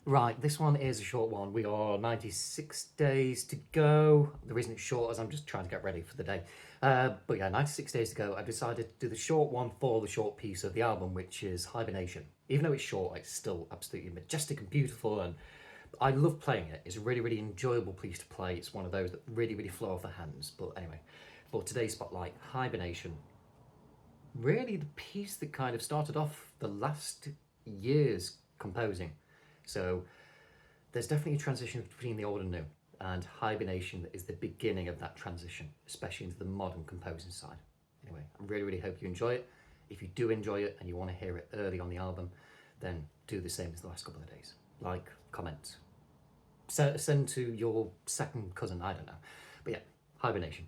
Right, this one is a short one. We are 96 days to go. The reason it's short is I'm just trying to get ready for the day. But yeah, 96 days to go. I decided to do the short one for the short piece of the album, which is Hibernation. Even though it's short, it's still absolutely majestic and beautiful, and I love playing it. It's a really, really enjoyable piece to play. It's one of those that really, really flow off the hands. But anyway, for today's spotlight, Hibernation. Really the piece that kind of started off the last years composing. So there's definitely a transition between the old and new, and Hibernation is the beginning of that transition, especially into the modern composing side. Anyway, I really, really hope you enjoy it. If you do enjoy it and you want to hear it early on the album, then do the same as the last couple of days. Like, comment, send to your second cousin, I don't know. But yeah, Hibernation.